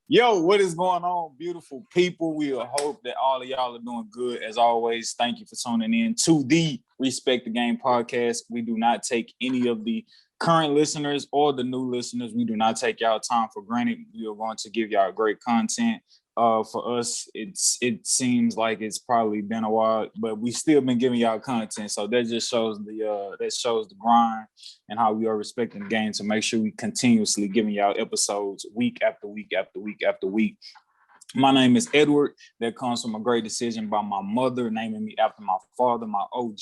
Yo, what is going on, beautiful people? We hope that all of y'all are doing good. As always, thank you for tuning in to the Respect the Game podcast. We do not take any of the current listeners or the new listeners. We do not take y'all time for granted. We are going to give y'all great content. For us, it seems like it's probably been a while, but we still been giving y'all content. So that just shows the grind and how we are respecting the game to make sure we continuously giving y'all episodes week after week after week after week. My name is Edward. That comes from a great decision by my mother, naming me after my father, my OG.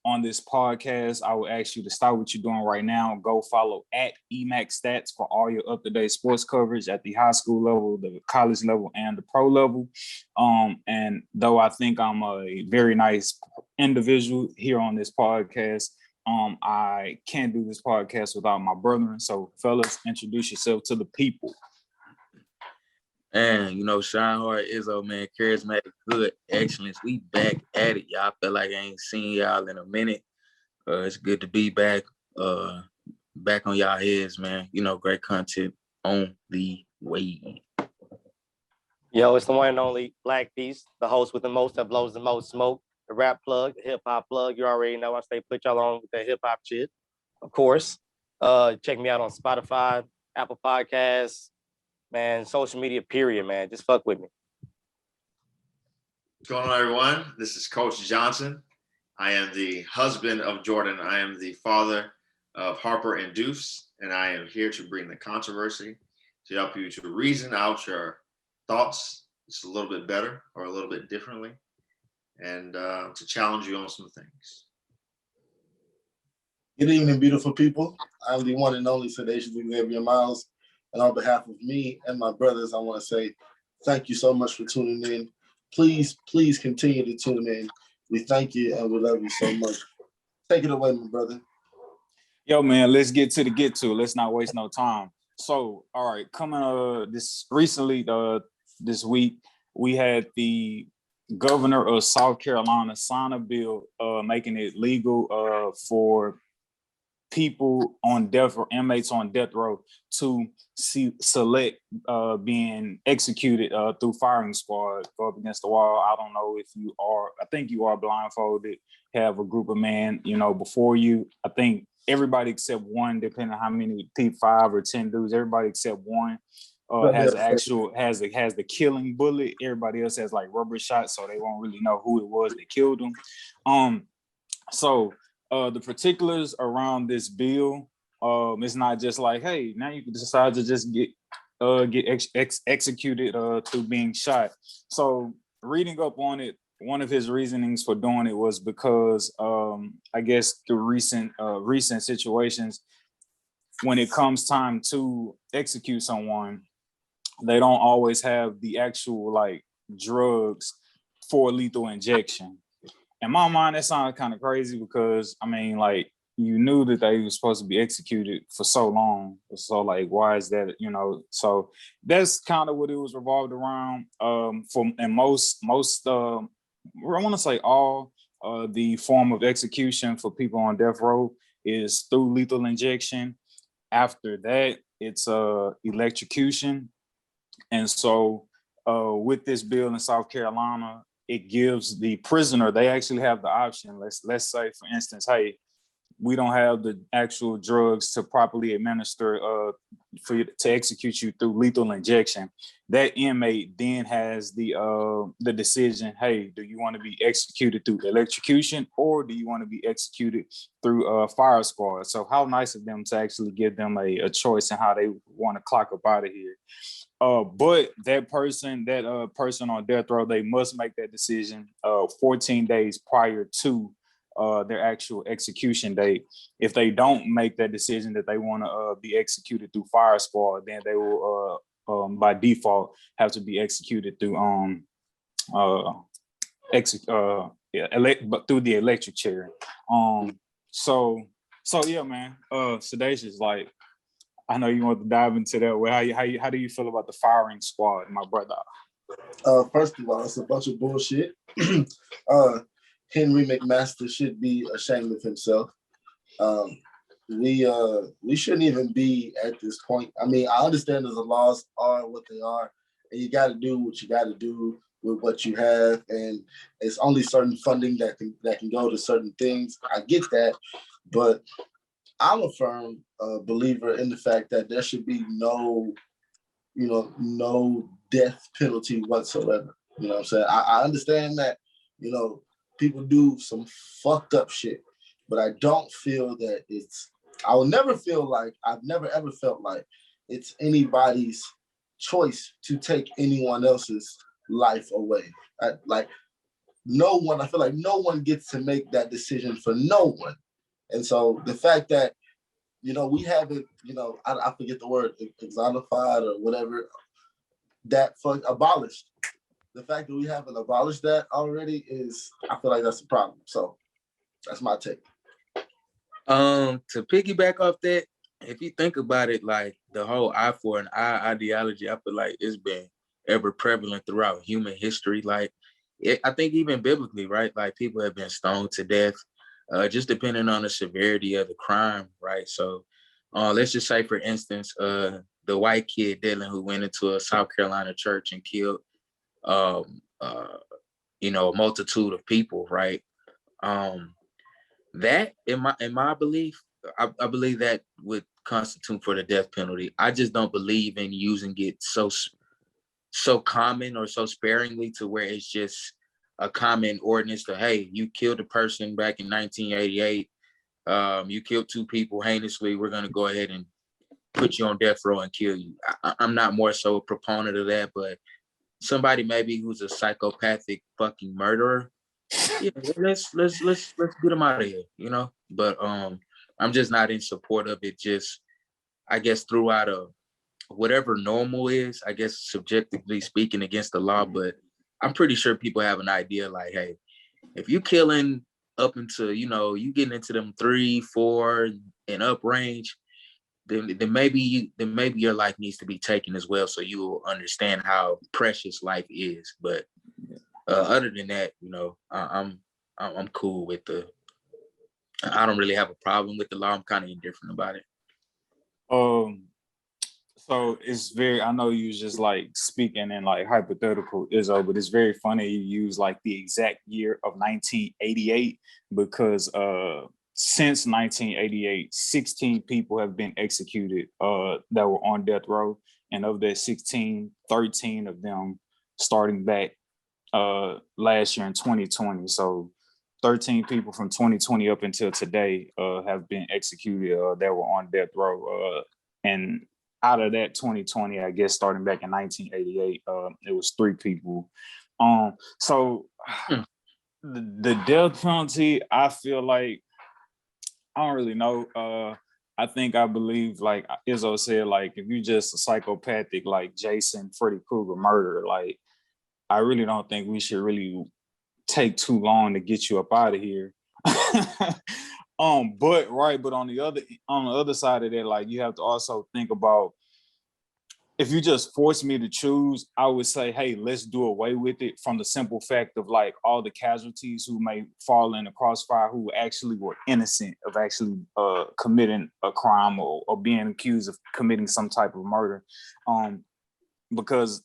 On this podcast, I will ask you to stop what you're doing right now. Go follow at EMAC Stats for all your up-to-date sports coverage at the high school level, the college level, and the pro level. And though I think I'm a very nice individual here on this podcast, I can't do this podcast without my brethren. So, fellas, introduce yourself to the people. Man, Shine Hard, Izzo, man, charismatic, good, excellence. We back at it, y'all. I feel like I ain't seen y'all in a minute. It's good to be back on y'all heads, man. Great content on the way. Yo, it's the one and only Black Beast, the host with the most that blows the most smoke, the rap plug, the hip-hop plug. You already know I stay put y'all on with that hip-hop shit, of course. Check me out on Spotify, Apple Podcasts, man, social media, period, man. Just fuck with me. What's going on, everyone? This is Coach Johnson. I am the husband of Jordan. I am the father of Harper and Deuce, and I am here to bring the controversy to help you to reason out your thoughts just a little bit better or a little bit differently, and to challenge you on some things. Good evening, beautiful people. I'm the one and only Sedacious Xavier Miles. And on behalf of me and my brothers, I want to say thank you so much for tuning in. Please continue to tune in. We thank you and we love you so much. Take it away, my brother. Yo, man, let's get to the get to. Let's not waste no time. So, all right, coming this week, we had the governor of South Carolina sign a bill making it legal for people on death or inmates on death row to select being executed through firing squad, go up against the wall. I don't know if you are, I think you are blindfolded, have a group of men, before you. I think everybody except one, depending on how many, 5 or 10 dudes, everybody except one has the killing bullet. Everybody else has like rubber shots, so they won't really know who it was that killed them. The particulars around this bill, it's not just like, hey, now you can decide to just get executed through being shot. So reading up on it, one of his reasonings for doing it was because I guess through recent situations, when it comes time to execute someone, they don't always have the actual like drugs for lethal injection. In my mind, that sounded kind of crazy because, I mean, like, you knew that they were supposed to be executed for so long. So, like, why is that, So that's kind of what it was revolved around. Most, I want to say all the form of execution for people on death row is through lethal injection. After that, it's electrocution. And so with this bill in South Carolina, it gives the prisoner, they actually have the option. Let's say, for instance, hey, we don't have the actual drugs to properly administer for you to execute you through lethal injection. That inmate then has the decision, hey, do you want to be executed through electrocution or do you want to be executed through fire squad? So how nice of them to actually give them a choice in how they want to clock up out of here. But that person on death row, they must make that decision 14 days prior to their actual execution date. If they don't make that decision that they want to be executed through fire squad, then they will by default have to be executed through through the electric chair. So yeah, man. Sedacious, like, I know you want to dive into that. Well, how do you feel about the firing squad, my brother? First of all, it's a bunch of bullshit. Henry McMaster should be ashamed of himself. we shouldn't even be at this point. I mean, I understand that the laws are what they are, and you got to do what you got to do with what you have, and it's only certain funding that can go to certain things. I get that, but I'm a firm believer in the fact that there should be no death penalty whatsoever. You know what I'm saying? I understand that, people do some fucked up shit, but I don't feel that I've never ever felt like it's anybody's choice to take anyone else's life away. I feel like no one gets to make that decision for no one. And so the fact that, we haven't, I forget the word, exonified or whatever, that abolished. The fact that we haven't abolished that already I feel like that's a problem. So that's my take. To piggyback off that, if you think about it, like the whole eye for an eye ideology, I feel like it's been ever prevalent throughout human history. Like, I think even biblically, right? Like people have been stoned to death, just depending on the severity of the crime, right? So let's just say, for instance, the white kid Dylan who went into a South Carolina church and killed, a multitude of people, right? That in my belief, I believe that would constitute for the death penalty. I just don't believe in using it so common or so sparingly to where it's just a common ordinance to, hey, you killed a person back in 1988. You killed 2 people heinously. We're going to go ahead and put you on death row and kill you. I'm not more so a proponent of that, but somebody maybe who's a psychopathic fucking murderer, yeah, let's get them out of here, But I'm just not in support of it. Just, I guess, throughout whatever normal is, I guess, subjectively speaking, against the law. But I'm pretty sure people have an idea like, hey, if you killing up into, you getting into them 3, 4 and up range, then maybe your life needs to be taken as well, so you will understand how precious life is. But other than that, I'm cool with I don't really have a problem with the law. I'm kind of indifferent about it. So it's I know you was just like speaking in like hypothetical, Izzo, but it's very funny you use like the exact year of 1988 because since 1988, 16 people have been executed that were on death row. And of that 16, 13 of them starting back last year in 2020. So 13 people from 2020 up until today have been executed that were on death row. And out of that 2020, I guess starting back in 1988, it was 3 people. So the death penalty, I feel like, I don't really know. I believe, like Izzo said, like if you just a psychopathic, like Jason, Freddy Krueger murderer, like I really don't think we should really take too long to get you up out of here. But on the other side of that, like you have to also think about, if you just force me to choose, I would say, hey, let's do away with it, from the simple fact of like all the casualties who may fall in the crossfire who actually were innocent of actually committing a crime or being accused of committing some type of murder. Because,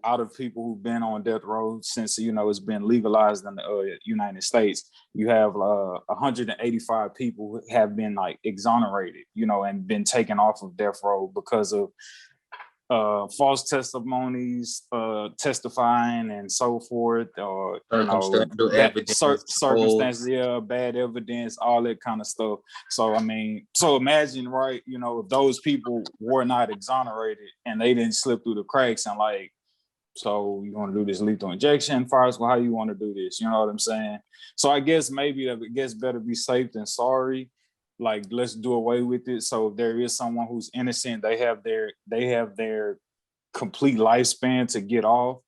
out of people who've been on death row since, it's been legalized in the United States, you have 185 people who have been like exonerated, and been taken off of death row because of false testimonies, testifying and so forth, or circumstances, bad evidence, all that kind of stuff. So I mean, imagine, right, if those people were not exonerated and they didn't slip through the cracks, and like, so you want to do this lethal injection first? Well, how you want to do this? You know what I'm saying? So I guess maybe better be safe than sorry. Like, let's do away with it. So if there is someone who's innocent, they have their complete lifespan to get off.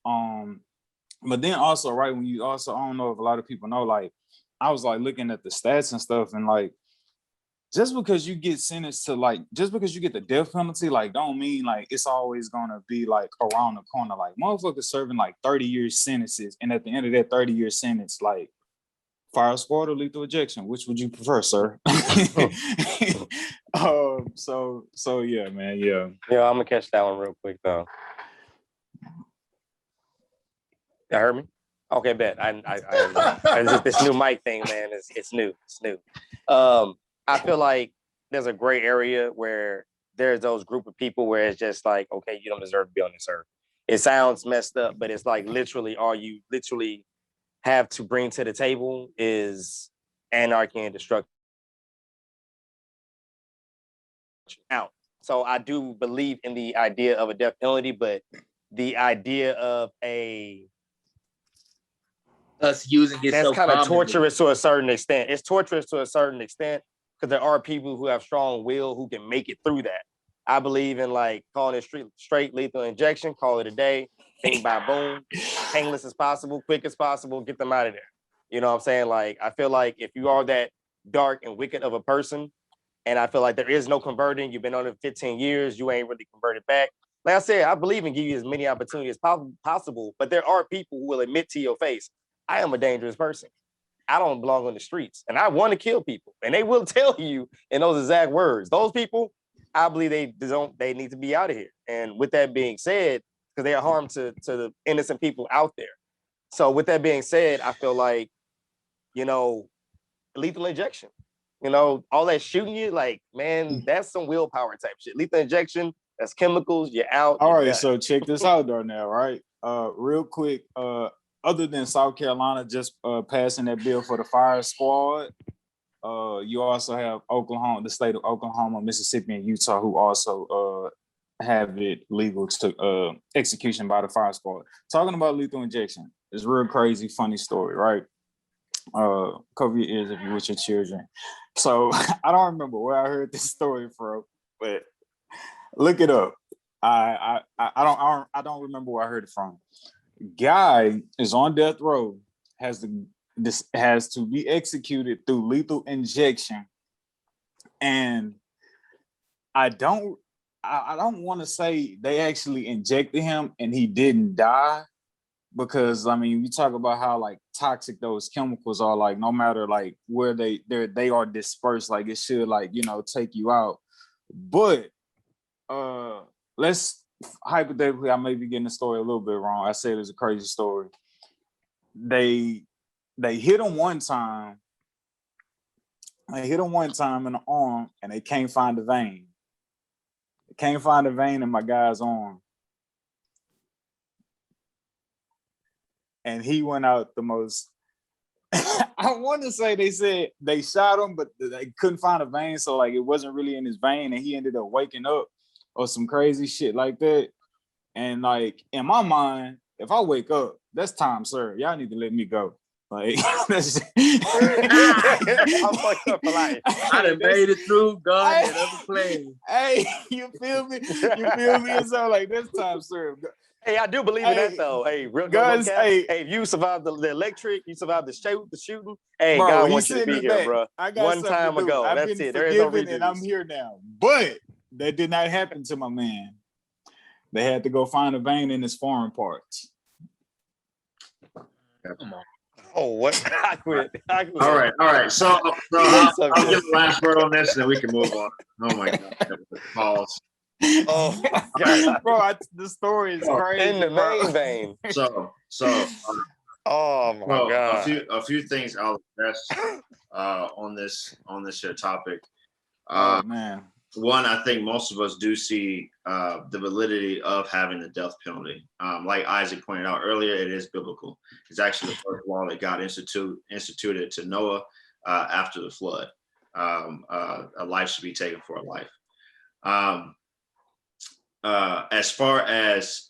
But then also, right, when you also, I don't know if a lot of people know, like I was like looking at the stats and stuff, and like just because you get sentenced to just because you get the death penalty, like don't mean like it's always gonna be like around the corner. Like motherfuckers serving like 30 year sentences, and at the end of that 30-year sentence, like Fire squad or lethal ejection? Which would you prefer, sir? So yeah, man, yeah. Yeah, I'm gonna catch that one real quick though. You heard me? Okay, bet. It's just this new mic thing, man. It's new. It's new. I feel like there's a gray area where there's those group of people where it's just like, okay, you don't deserve to be on this earth. It sounds messed up, but it's like literally all you literally have to bring to the table is anarchy and destruction. Out. So I do believe in the idea of a death penalty, but the idea of us using it that's so kind of commonly. torturous to a certain extent. It's torturous to a certain extent because there are people who have strong will who can make it through that. I believe in like calling it straight lethal injection, call it a day, bing by boom, painless as possible, quick as possible, get them out of there. You know what I'm saying? Like, I feel like if you are that dark and wicked of a person, and I feel like there is no converting, you've been on it 15 years, you ain't really converted back. Like I said, I believe in giving you as many opportunities as possible, but there are people who will admit to your face, I am a dangerous person. I don't belong on the streets and I want to kill people. And they will tell you in those exact words. Those people, I believe they need to be out of here. And with that being said, because they are harm to the innocent people out there. So with that being said, I feel like, lethal injection, all that shooting you, like, man, that's some willpower type shit. Lethal injection, that's chemicals, you're out. All you're right, done. so check this out, Darnell, right? Real quick, other than South Carolina just passing that bill for the fire squad, you also have Oklahoma, the state of Oklahoma, Mississippi, and Utah, who also have it legal to execution by the fire squad. Talking about lethal injection, it's a real crazy, funny story, right? Cover your ears if you're with your children. So I don't remember where I heard this story from, but look it up. I don't remember where I heard it from. Guy is on death row, has to be executed through lethal injection, and I don't want to say they actually injected him and he didn't die, because I mean, we talk about how like toxic those chemicals are, like no matter like where they are dispersed, like it should like, take you out. But let's hypothetically, I may be getting the story a little bit wrong. I said it's a crazy story. They hit him one time. They hit him one time in the arm and they can't find the vein. They can't find the vein in my guy's arm. And he went out the most, I want to say they said they shot him, but they couldn't find a vein. So like it wasn't really in his vein and he ended up waking up or some crazy shit like that. And like in my mind, if I wake up, that's time served. Y'all need to let me go. Like that's I'm fucked up for life. I done made it through God and other plane. Hey, you feel me? You feel me? It's all like that's time served. Hey, I do believe in that though. Hey, real guys, hey, if you survived the electric, you survived the shooting. Hey, bro, God wants you to be here, bro. I got one time ago. I've That's been it. There is no forgiven and I'm here now. But that did not happen to my man. They had to go find a vein in his foreign parts. Come on. Oh, what? I quit. All right. So I'll give the last word on this, and then we can move on. Oh my God, pause. Oh my God, bro! The story is crazy. In the main vein. So. Oh my God. A few things I'll address on this topic. Oh man. One, I think most of us do see the validity of having the death penalty. Like Isaac pointed out earlier, it is biblical. It's actually the first law that God instituted to Noah after the flood. A life should be taken for a life. As far as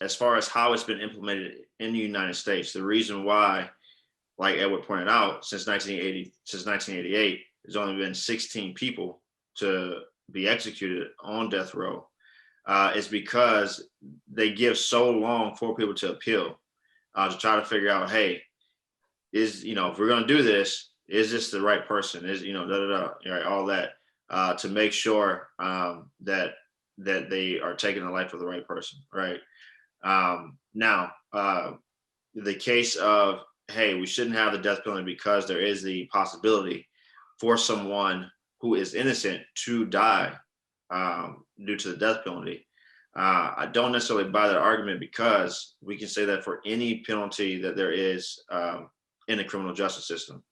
how it's been implemented in the United States, the reason why, like Edward pointed out, since 1988, there's only been 16 people to be executed on death row, is because they give so long for people to appeal, to try to figure out, hey, if we're going to do this, is this the right person? Is, right, all that, to make sure that they are taking the life of the right person, right? Now, the case of hey, we shouldn't have the death penalty because there is the possibility for someone who is innocent to die due to the death penalty. I don't necessarily buy that argument because we can say that for any penalty that there is in the criminal justice system.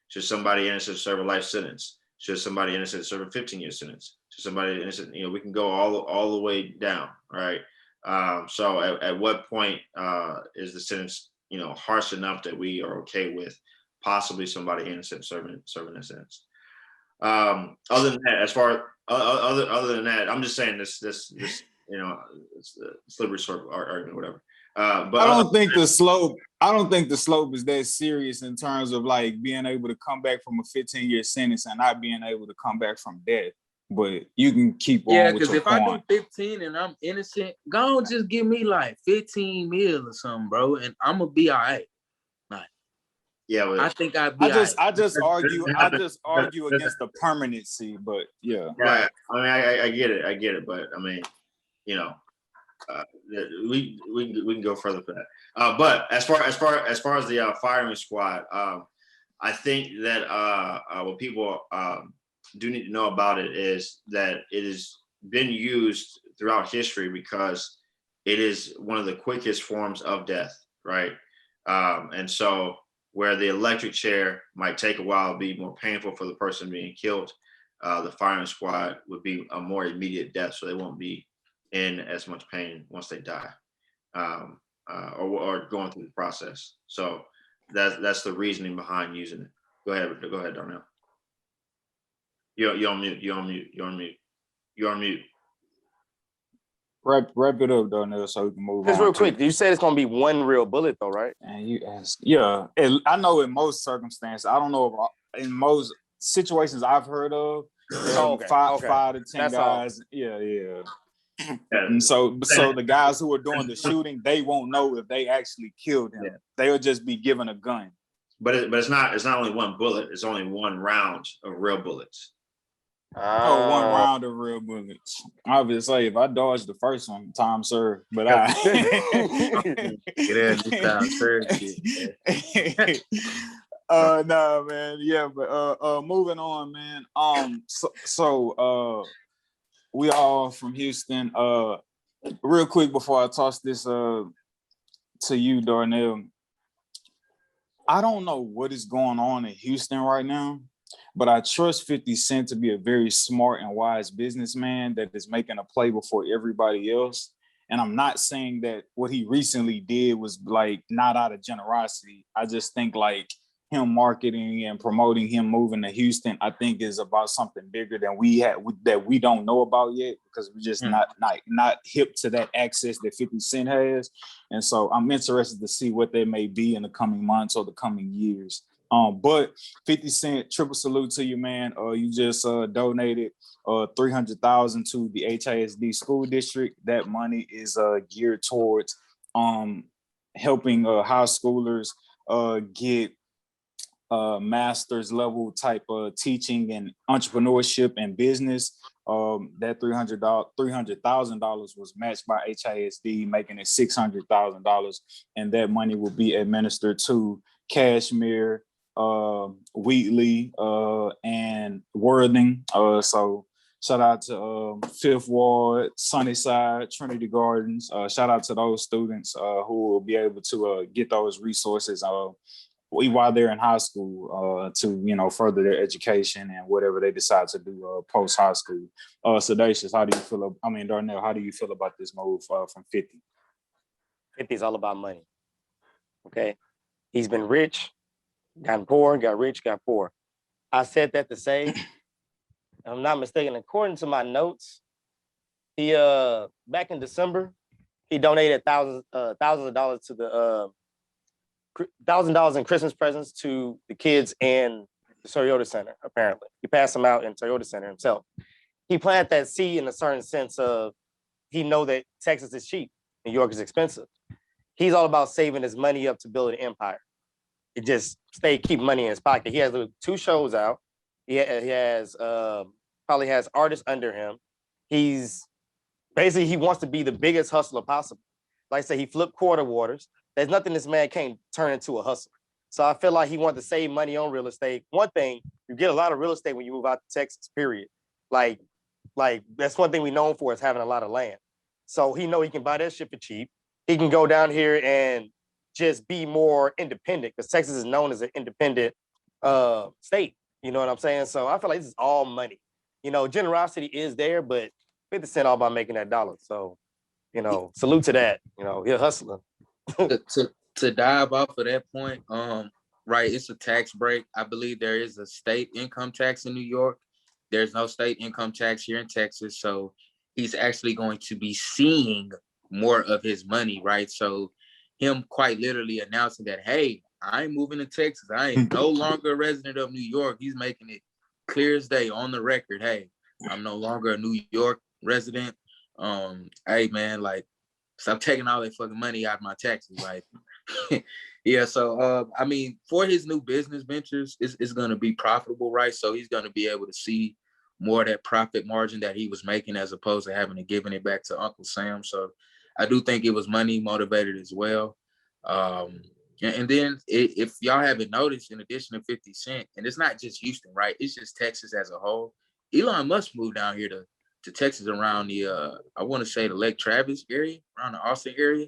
Should somebody innocent serve a life sentence? Should somebody innocent serve a 15-year sentence? Should somebody innocent, we can go all the way down, right? So at what point is the sentence, harsh enough that we are okay with possibly somebody innocent serving a sentence? Other than that, other than that, I'm just saying this, it's the slippery slope argument, whatever. But I don't think the slope is that serious in terms of like being able to come back from a 15-year sentence and not being able to come back from death. But you can keep on with your point. I do 15 and I'm innocent, go on, just give me like 15 mil or something, bro, and I'm gonna be all right. Yeah, I think I just argue against the permanency, but yeah. Right. I mean, I get it, but I mean, we can go further for that. But as far as the firing squad, I think that what people do need to know about it is that it has been used throughout history because it is one of the quickest forms of death, right? And so where the electric chair might take a while, be more painful for the person being killed, the firing squad would be a more immediate death, so they won't be in as much pain once they die, or going through the process. So that's the reasoning behind using it. Go ahead, Darnell. You're on mute. Wrap it up, Darnell, so we can move on. Just real quick, you said it's gonna be one real bullet, though, right? And you asked, yeah. I know in most circumstances, I don't know about in most situations I've heard of, five to 10 that's guys. All. Yeah. And so the guys who are doing the shooting, they won't know if they actually killed him. Yeah. They'll just be given a gun. But it's not only one bullet. It's only one round of real bullets. One round of real bullets. Obviously, if I dodged the first one, time served. But time served. No, man. Yeah, but moving on, man. So we all from Houston. Real quick before I toss this to you, Darnell. I don't know what is going on in Houston right now, but I trust 50 Cent to be a very smart and wise businessman that is making a play before everybody else. And I'm not saying that what he recently did was like not out of generosity. I just think like him marketing and promoting him moving to Houston, I think is about something bigger than that we don't know about yet, because we're just not hip to that access that 50 Cent has. And so I'm interested to see what they may be in the coming months or the coming years. But 50 Cent, triple salute to you, man. You just donated $300,000 to the HISD school district. That money is geared towards helping high schoolers get master's level type of teaching and entrepreneurship and business. That $300,000 was matched by HISD, making it $600,000, and that money will be administered to Cashmere, Wheatley, and Worthing. So shout out to Fifth Ward, Sunnyside, Trinity Gardens. Shout out to those students who will be able to get those resources while they're in high school to further their education and whatever they decide to do post high school. Sedacious, how do you feel? Darnell, how do you feel about this move from 50? 50 is all about money. Okay, he's been rich, gotten poor, got rich, got poor. I said that to say, if I'm not mistaken, according to my notes, he back in December, he donated thousands of dollars to the $1,000 in Christmas presents to the kids in the Toyota Center. Apparently, he passed them out in Toyota Center himself. He planted that seed in a certain sense of he know that Texas is cheap, New York is expensive. He's all about saving his money up to build an empire. It just keep money in his pocket. He has 2 shows out. He has probably has artists under him. He's basically, he wants to be the biggest hustler possible. Like I say, he flipped quarter waters. There's nothing this man can't turn into a hustler. So I feel like he wanted to save money on real estate. One thing, you get a lot of real estate when you move out to Texas, period. Like that's one thing we known for is having a lot of land. So he know he can buy that shit for cheap. He can go down here and just be more independent because Texas is known as an independent state. You know what I'm saying? So I feel like this is all money. You know, generosity is there, but 50 Cent all about making that dollar. So, you know, salute to that. You know, he's a hustler. to dive off of that point, right, it's a tax break. I believe there is a state income tax in New York. There's no state income tax here in Texas. So he's actually going to be seeing more of his money, right? So him quite literally announcing that, hey, I'm moving to Texas. I am no longer a resident of New York. He's making it clear as day on the record. Hey, I'm no longer a New York resident. Hey man, like, stop taking all that fucking money out of my taxes. Like, yeah. So, I mean, for his new business ventures, it's going to be profitable, right? So he's going to be able to see more of that profit margin that he was making as opposed to having to giving it back to Uncle Sam. So I do think it was money motivated as well. And then if y'all haven't noticed, in addition to 50 Cent, and it's not just Houston, right? It's just Texas as a whole. Elon Musk moved down here to Texas around the, I want to say the Lake Travis area, around the Austin area.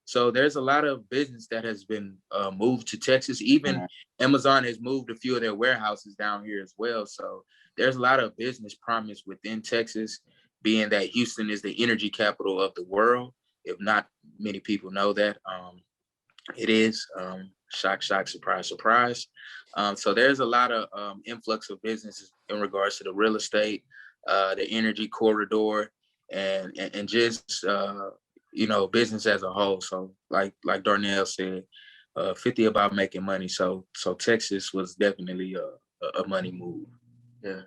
So there's a lot of business that has been moved to Texas. Even Amazon has moved a few of their warehouses down here as well. So there's a lot of business promise within Texas, being that Houston is the energy capital of the world. If not many people know that. It is. Shock, surprise, surprise. So there's a lot of influx of businesses in regards to the real estate, the energy corridor, and just you know, business as a whole. So like Darnell said, 50 about making money. So Texas was definitely a money move. Yeah.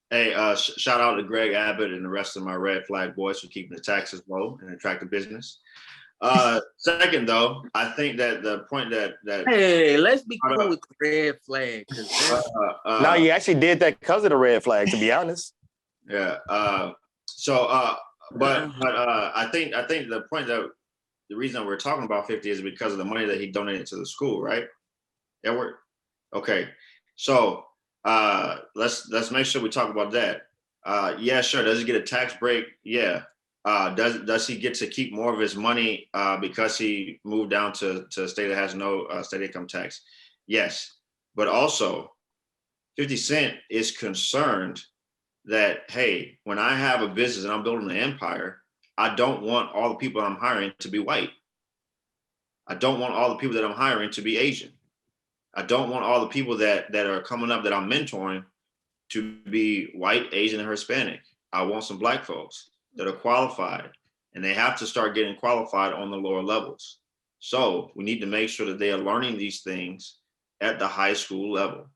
Hey, shout out to Greg Abbott and the rest of my red flag boys for keeping the taxes low and attractive business. Second, though, I think that the point that hey, let's be cool with the red flag. No, you actually did that because of the red flag, to be honest. Yeah. But I think the point that the reason we're talking about 50 is because of the money that he donated to the school, right? Edward? Okay. So let's make sure we talk about that. Yeah, sure. Does he get a tax break? Yeah. Does he get to keep more of his money because he moved down to a state that has no state income tax? Yes. But also, 50 Cent is concerned that, hey, when I have a business and I'm building an empire, I don't want all the people I'm hiring to be white. I don't want all the people that I'm hiring to be Asian. I don't want all the people that are coming up that I'm mentoring to be white, Asian, and Hispanic. I want some black folks that are qualified, and they have to start getting qualified on the lower levels. So we need to make sure that they are learning these things at the high school level.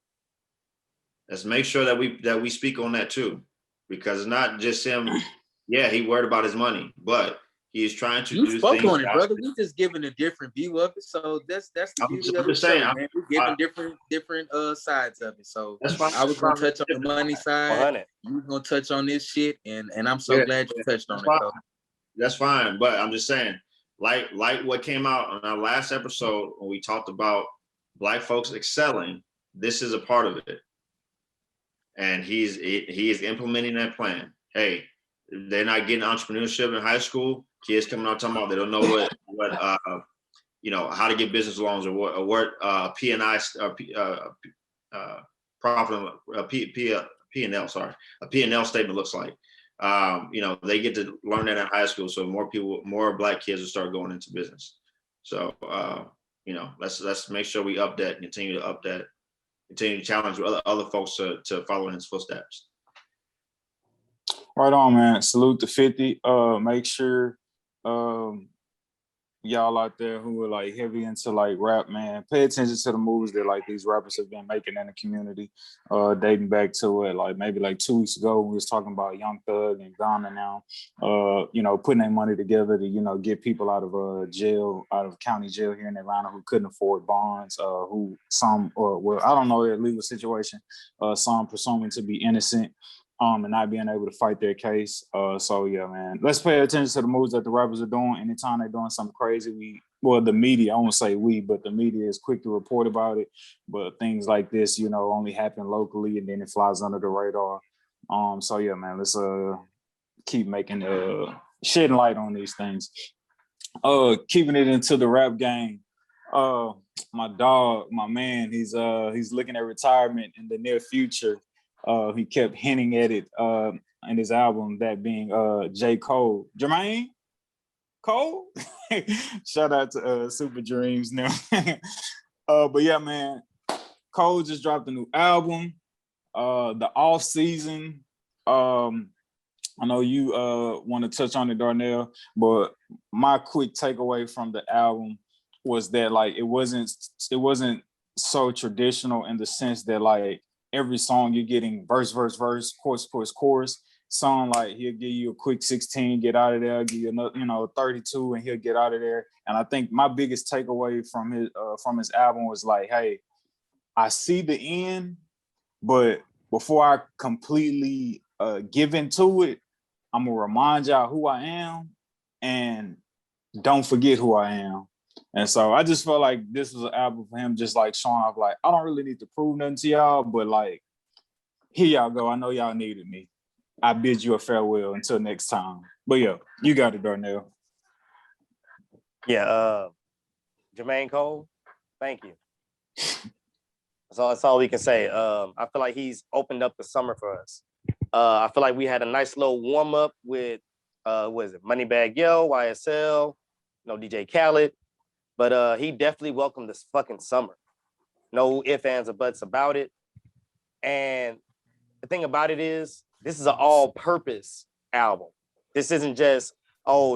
Let's make sure that we speak on that too, because it's not just him. Yeah, he worried about his money, but he is trying to do spoke things on it, brother. We just giving a different view of it. So that's the beauty of the show, man. We're giving different sides of it. So that's fine. I was gonna touch on the money side. 100. You was gonna touch on this shit, and I'm so glad you touched on it. Though. That's fine, but I'm just saying, like what came out on our last episode when we talked about black folks excelling, this is a part of it. And he is implementing that plan. Hey, they're not getting entrepreneurship in high school. Kids coming out talking about they don't know what you know, how to get business loans or what P&I profit P&L, sorry, a P&L statement looks like. You know, they get to learn that in high school, so more black kids will start going into business. So you know, let's make sure we continue to challenge other folks to follow in his footsteps. Right on, man. Salute to 50. Make sure y'all out there who are like heavy into like rap, man, pay attention to the moves that like these rappers have been making in the community, dating back to it, like maybe like 2 weeks ago we was talking about Young Thug and Ghana now, you know, putting their money together to, you know, get people out of jail, out of county jail here in Atlanta who couldn't afford bonds, who some, or well, I don't know their legal situation, some presuming to be innocent. and not being able to fight their case. So yeah, man, let's pay attention to the moves that the rappers are doing. Anytime they're doing something crazy, the media, I won't say we, but the media is quick to report about it. But things like this, only happen locally, and then it flies under the radar. So yeah, man, let's keep making shedding light on these things. Keeping it into the rap game. My dog, my man, he's looking at retirement in the near future. He kept hinting at it in his album, that being J.Cole. Jermaine Cole? Shout out to Super Dreams now. But yeah, man, Cole just dropped a new album. The off season. I know you want to touch on it, Darnell, but my quick takeaway from the album was that like it wasn't so traditional in the sense that like every song you're getting verse, chorus. Song like he'll give you a quick 16, get out of there, give you another 32, and he'll get out of there. And I think my biggest takeaway from his album was like, hey, I see the end, but before I completely give into it, I'm gonna remind y'all who I am and don't forget who I am. And so I just felt like this was an album for him, just like showing off, like, I don't really need to prove nothing to y'all, but like, here y'all go. I know y'all needed me. I bid you a farewell until next time. But yeah, you got it, Darnell. Yeah, Jermaine Cole, thank you. That's all we can say. I feel like he's opened up the summer for us. I feel like we had a nice little warm up with what is it, Moneybagg Yo, YSL, DJ Khaled, but he definitely welcomed this fucking summer. No ifs, ands, or buts about it. And the thing about it is, this is an all-purpose album. This isn't just,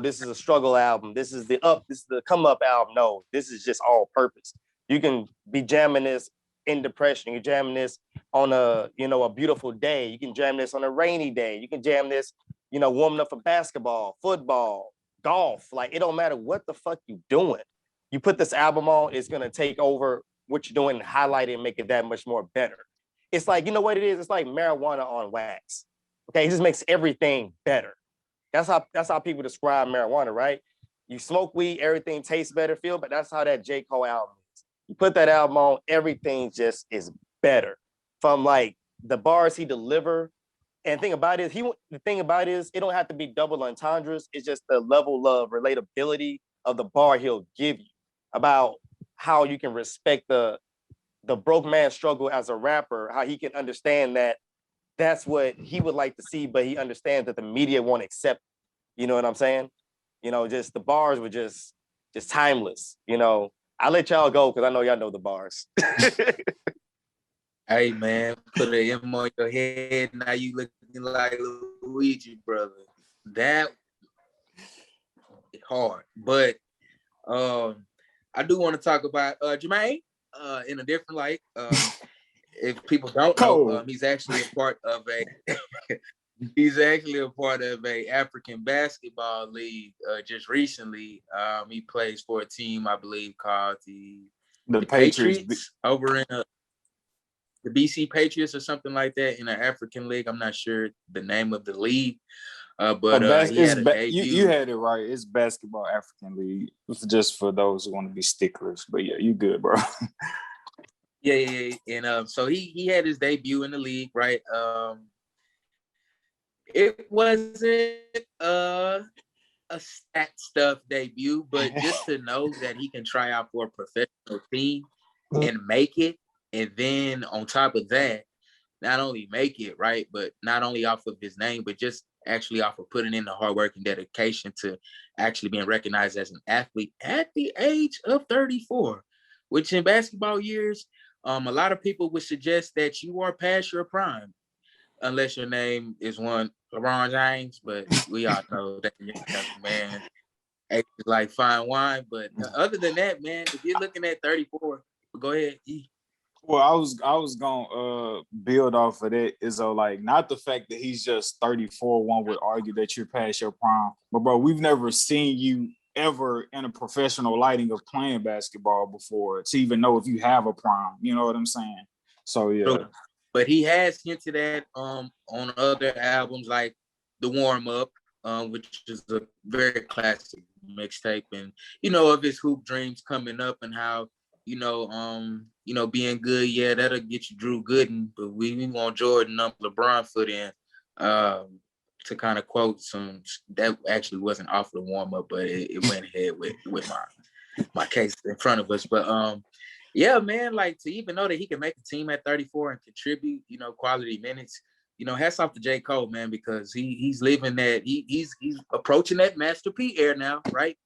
this is a struggle album. This is the come up album. No, this is just all-purpose. You can be jamming this in depression. You're jamming this on a beautiful day. You can jam this on a rainy day. You can jam this, warming up for basketball, football, golf. Like, it don't matter what the fuck you doing. You put this album on, it's gonna take over what you're doing and highlight it and make it that much more better. It's like, you know what it is? It's like marijuana on wax. Okay, it just makes everything better. That's how people describe marijuana, right? You smoke weed, everything tastes better, feel, but that's how that J. Cole album is. You put that album on, everything just is better. From like the bars he deliver, and the thing about it is, it don't have to be double entendres. It's just the level of relatability of the bar he'll give you about how you can respect the broke man struggle as a rapper, how he can understand that that's what he would like to see, but he understands that the media won't accept. You know what I'm saying? Just the bars were just timeless. I let y'all go because I know y'all know the bars. Hey man, put an M on your head. Now you looking like Luigi, brother. That is hard. But I do want to talk about Jermaine in a different light. If people don't know, he's actually a part of a African basketball league just recently. He plays for a team, I believe, called the Patriots over in the BC Patriots or something like that in an African league. I'm not sure the name of the league. But he had a debut. You had it right. It's Basketball African League. It's just for those who want to be sticklers. But yeah, you good, bro. Yeah. And so he had his debut in the league, right? It wasn't a stat stuff debut, but just to know that he can try out for a professional team and make it, and then on top of that, not only make it, right, but not only off of his name, but just actually off of putting in the hard work and dedication to actually being recognized as an athlete at the age of 34, which in basketball years, a lot of people would suggest that you are past your prime, unless your name is one LeBron James, but we all know that man, it's like fine wine. But other than that, man, if you're looking at 34, go ahead. Well, I was gonna build off of that is like not the fact that he's just 34. One would argue that you're past your prime, but bro, we've never seen you ever in a professional lighting of playing basketball before to even know if you have a prime. You know what I'm saying? So yeah. But he has hinted at on other albums like The Warm Up, which is a very classic mixtape, and of his hoop dreams coming up and how being good, yeah, that'll get you Drew Gooden, but we want Jordan up LeBron foot in. To kind of quote some that actually wasn't off the warm up, but it went ahead with my case in front of us. But yeah, man, like to even know that he can make a team at 34 and contribute, quality minutes. Hats off to J.Cole, man, because he's living that he's approaching that Master P era now, right?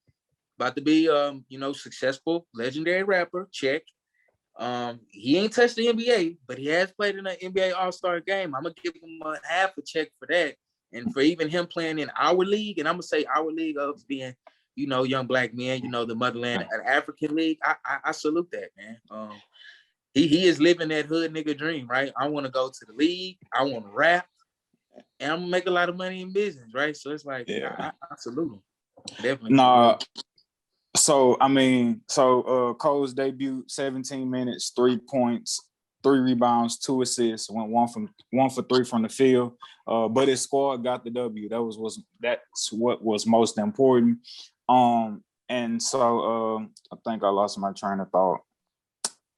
About to be successful, legendary rapper, check. He ain't touched the NBA, but he has played in an NBA All-Star game. I'm gonna give him a half a check for that. And for even him playing in our league, and I'm gonna say our league of being, young black men, the motherland, an African league, I salute that, man. He is living that hood nigga dream, right? I want to go to the league, I want to rap, and I'm gonna make a lot of money in business, right? So it's like, I salute him. Definitely. Nah. So Cole's debut, 17 minutes, 3 points, 3 rebounds, 2 assists, went 1 for 3 from the field. But his squad got the W. That's what was most important. And so I think I lost my train of thought.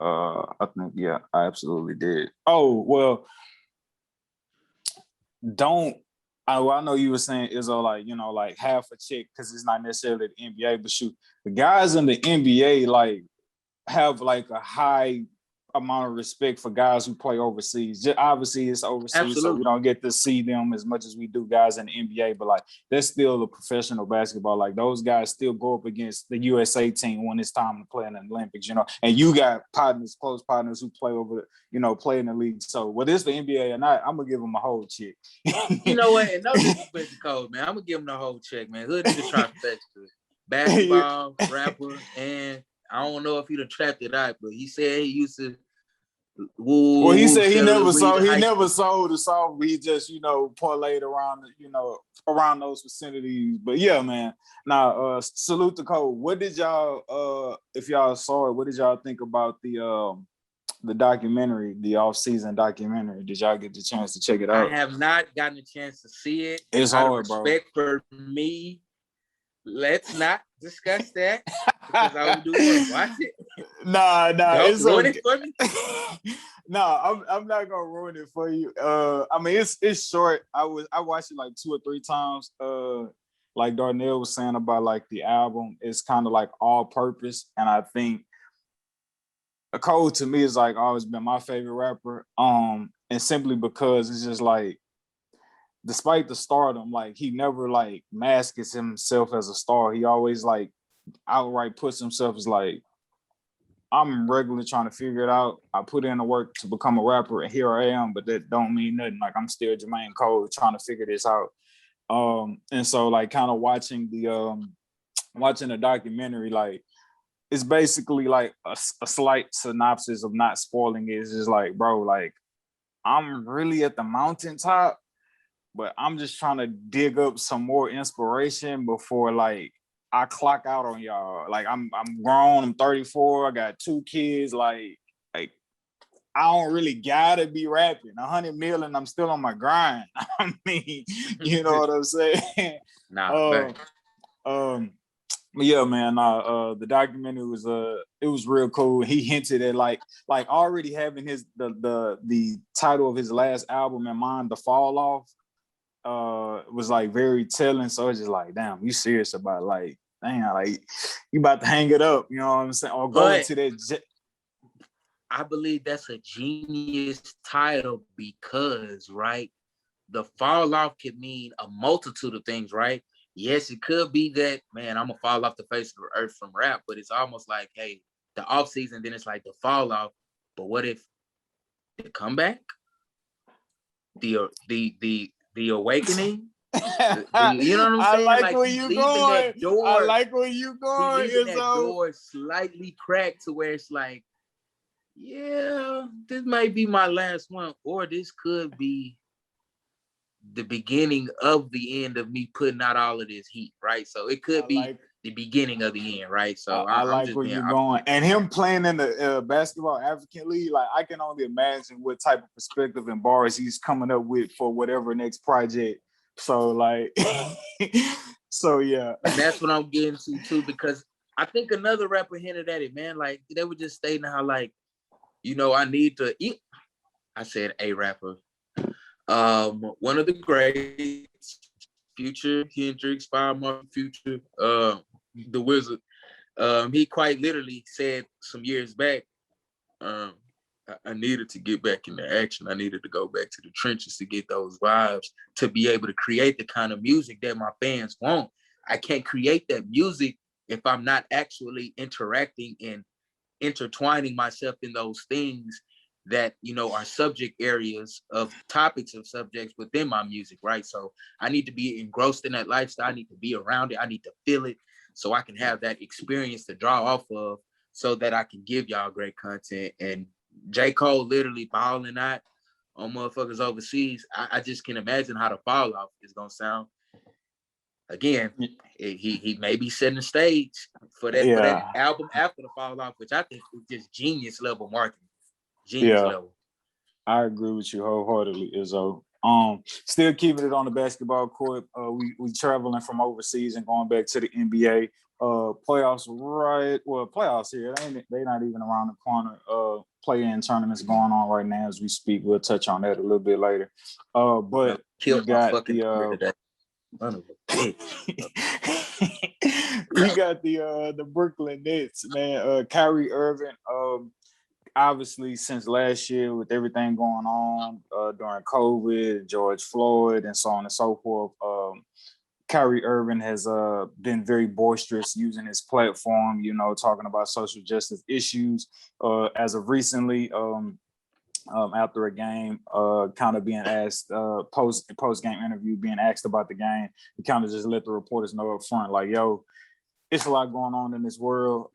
I think, yeah, I absolutely did. Oh, well, I know you were saying Izzo, like half a check because it's not necessarily the NBA, but shoot, the guys in the NBA like have like a high amount of respect for guys who play overseas. Just, obviously, it's overseas, Absolutely. So we don't get to see them as much as we do guys in the NBA. But like, that's still a professional basketball. Like those guys still go up against the USA team when it's time to play in the Olympics. And you got close partners who play play in the league. So whether it's the NBA or not, I'm gonna give them a whole check. You know what? And no disrespect to Cole, man. I'm gonna give him the whole check, man. Hood is the trifecta. Basketball, rapper, and I don't know if he'd have trapped it out, but he said he used to. Well, he said he never sold the song, but he just parlayed around those vicinities. But yeah, man. Now, salute to Cole. What did y'all, if y'all saw it, what did y'all think about the documentary, the off-season documentary? Did y'all get the chance to check it out? I have not gotten a chance to see it. It's hard, bro. Respect for me. Let's not discuss that because I would do it. Watch it. Nah, it's ruin it for me. No, I'm not gonna ruin it for you. I mean, it's short. I watched it like 2 or 3 times. Like Darnell was saying about like the album, it's kind of like all purpose, and I think Cole to me is like always been my favorite rapper. And simply because it's just like, despite the stardom, like he never like masks himself as a star. He always like outright puts himself as like, I'm regularly trying to figure it out. I put in the work to become a rapper, and here I am, but that don't mean nothing. Like I'm still Jermaine Cole trying to figure this out. And so like kind of watching the documentary, like it's basically like a slight synopsis of not spoiling it. It's just like, bro, like I'm really at the mountaintop, but I'm just trying to dig up some more inspiration before like I clock out on y'all. Like I'm grown, I'm 34, I got 2 kids, like I don't really gotta be rapping. 100 million, I'm still on my grind. I mean, you know what I'm saying? But yeah, man, the documentary was it was real cool. He hinted at like already having the title of his last album in mind, The Fall Off, was like very telling. So it's just like, damn, you serious about like, damn, like you about to hang it up, you know what I'm saying? Or go into that. I believe that's a genius title because, right, the fall off could mean a multitude of things, right? Yes, it could be that, man, I'm gonna fall off the face of the earth from rap, but it's almost like, hey, the off season, then it's like the fall off. But what if the comeback, the awakening? You know what I'm saying? I like where you going. I like where you going. Leaving that door slightly cracked to where it's like, yeah, this might be my last one, or this could be the beginning of the end of me putting out all of this heat, right? So it could be the beginning of the end, right? So I I'm like just where being you're going, and him playing in the basketball African League. Like I can only imagine what type of perspective and bars he's coming up with for whatever next project. So like, so yeah, and that's what I'm getting to too, because I think another rapper hinted at it, man. Like they were just stating how like, I need to eat. I said a rapper. One of the greats, Future, Hendrix, Fire Martin, Future, the Wizard. He quite literally said some years back, I needed to get back into action. I needed to go back to the trenches to get those vibes, to be able to create the kind of music that my fans want. I can't create that music if I'm not actually interacting and intertwining myself in those things that are subject areas of topics of subjects within my music, right? So I need to be engrossed in that lifestyle. I need to be around it. I need to feel it so I can have that experience to draw off of, so that I can give y'all great content. And J.Cole literally balling out on motherfuckers overseas. I just can imagine how the fall off is gonna sound. Again, he may be setting the stage for that album after the fall off, which I think is just genius level marketing. Genius level. I agree with you wholeheartedly, Izzo. Still keeping it on the basketball court. We traveling from overseas and going back to the NBA. Playoffs, right? Well, playoffs here. They not even around the corner. Play-in tournaments going on right now as we speak. We'll touch on that a little bit later. But we got the we got the Brooklyn Nets, man. Kyrie Irving. Obviously, since last year, with everything going on during COVID, George Floyd, and so on and so forth, Kyrie Irving has been very boisterous using his platform, talking about social justice issues. As of recently, after a game, kind of being asked, post game interview, being asked about the game, he kind of just let the reporters know up front, like, yo, it's a lot going on in this world.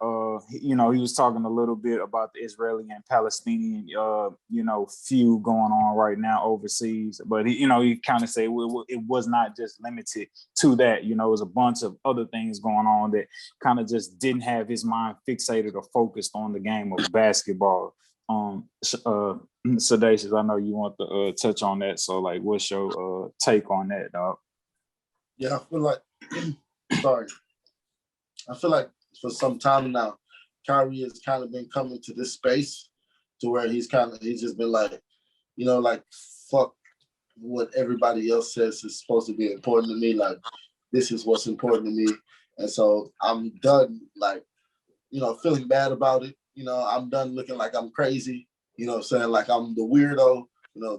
He was talking a little bit about the Israeli and Palestinian, feud going on right now overseas. But he kind of said it was not just limited to that. It was a bunch of other things going on that kind of just didn't have his mind fixated or focused on the game of basketball. Sedacious, I know you want to touch on that. So, like, what's your take on that, dog? Yeah, I feel like, sorry. I feel like for some time now, Kyrie has kind of been coming to this space to where he's just been like, fuck what everybody else says is supposed to be important to me. Like, this is what's important to me. And so I'm done, feeling bad about it. I'm done looking like I'm crazy, saying like I'm the weirdo.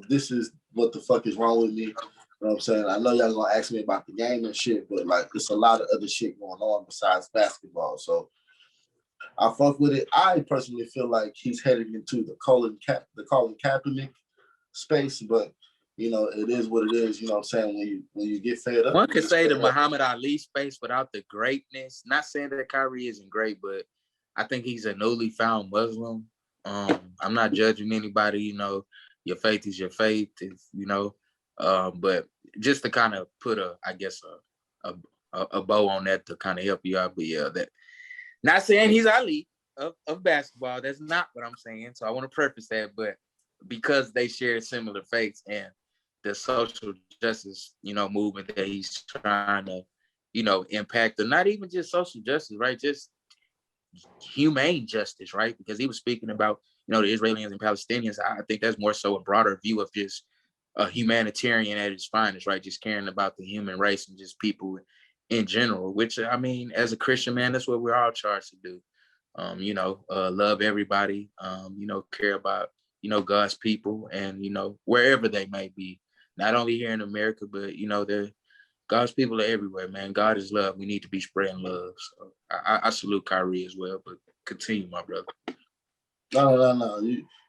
This is what the fuck is wrong with me. You know what I'm saying? I know y'all gonna ask me about the game and shit, but like there's a lot of other shit going on besides basketball. So I fuck with it. I personally feel like he's heading into the Colin Kaepernick space, but it is what it is. You know what I'm saying? When you get fed up. One could say the Muhammad Ali space without the greatness. Not saying that Kyrie isn't great, but I think he's a newly found Muslim. I'm not judging anybody, your faith is your faith, but just to kind of put a bow on that to kind of help you out. But yeah, that not saying he's Ali of basketball. That's not what I'm saying. So I want to preface that, but because they share similar faiths and the social justice, movement that he's trying to, impact, or not even just social justice, right? Just humane justice, right? Because he was speaking about, the Israelis and Palestinians. I think that's more so a broader view of just a humanitarian at its finest, right? Just caring about the human race and just people in general, which, I mean, as a Christian, man, that's what we're all charged to do. Love everybody, care about, God's people and, wherever they may be, not only here in America, but, God's people are everywhere, man. God is love. We need to be spreading love. So I salute Kyrie as well, but continue, my brother. No.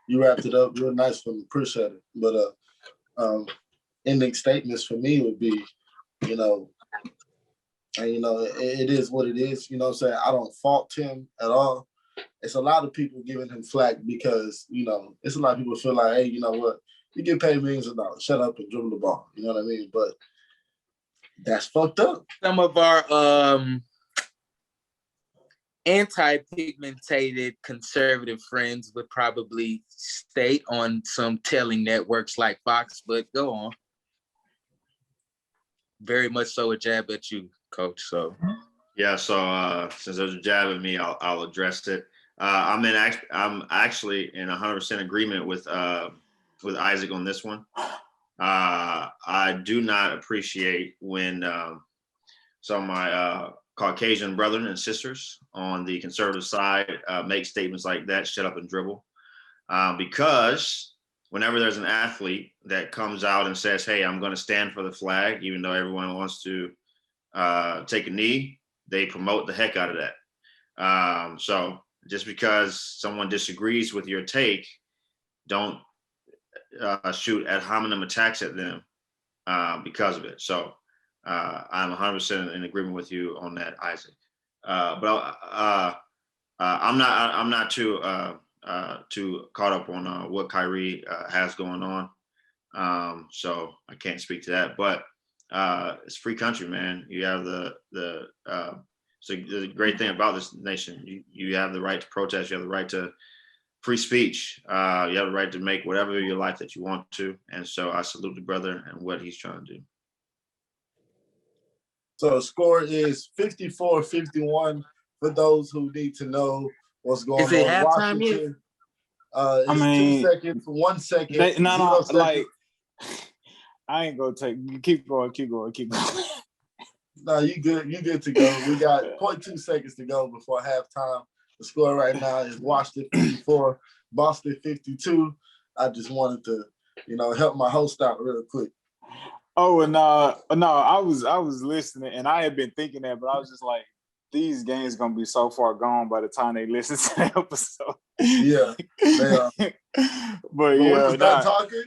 You wrapped it up real nice for me. Appreciate it. But ending statements for me would be, it is what it is. You know what I'm saying? I don't fault him at all. It's a lot of people giving him flack because, it's a lot of people feel like, hey, you know what? You get paid millions of dollars. Shut up and dribble the ball. You know what I mean? But that's fucked up. Some of our anti-pigmented conservative friends would probably state on some telling networks like Fox, but go on. Very much so a jab at you, Coach. So yeah. So since there's a jab at me, I'll address it. I'm actually in 100% agreement with Isaac on this one. I do not appreciate when some of my Caucasian brethren and sisters on the conservative side make statements like that, shut up and dribble. Because whenever there's an athlete that comes out and says, hey, I'm going to stand for the flag, even though everyone wants to take a knee, they promote the heck out of that. So just because someone disagrees with your take, don't shoot ad hominem attacks at them because of it. So I'm 100% in agreement with you on that, Isaac. But I'm not too caught up on what Kyrie has going on. So I can't speak to that. But it's free country, man. You have so the great thing about this nation, you have the right to protest. You have the right to free speech. You have the right to make whatever your life that you want to. And so I salute the brother and what he's trying to do. So the score is 54-51 for those who need to know what's going on. Is it halftime Washington. I It's mean, 2 seconds, 1 second. No, seconds. like I ain't gonna keep going. No, you good to go. We got 0.2 seconds to go before halftime. The score right now is Washington 54, Boston 52. I just wanted to, help my host out real quick. Oh, and I was listening, and I had been thinking that, but I was just like, these games gonna be so far gone by the time they listen to the episode. Yeah, they are. But we yeah, was done talking.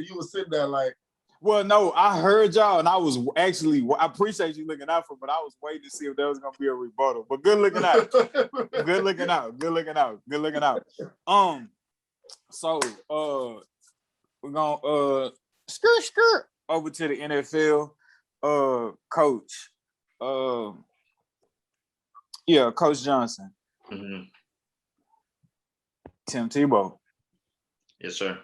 You were sitting there like, well, no, I heard y'all, and I was actually, I appreciate you looking out for me, but I was waiting to see if there was gonna be a rebuttal. But good looking out. Good looking out. So we're gonna skirt over to the NFL. Coach. Coach Johnson. Mm-hmm. Tim Tebow. Yes, sir.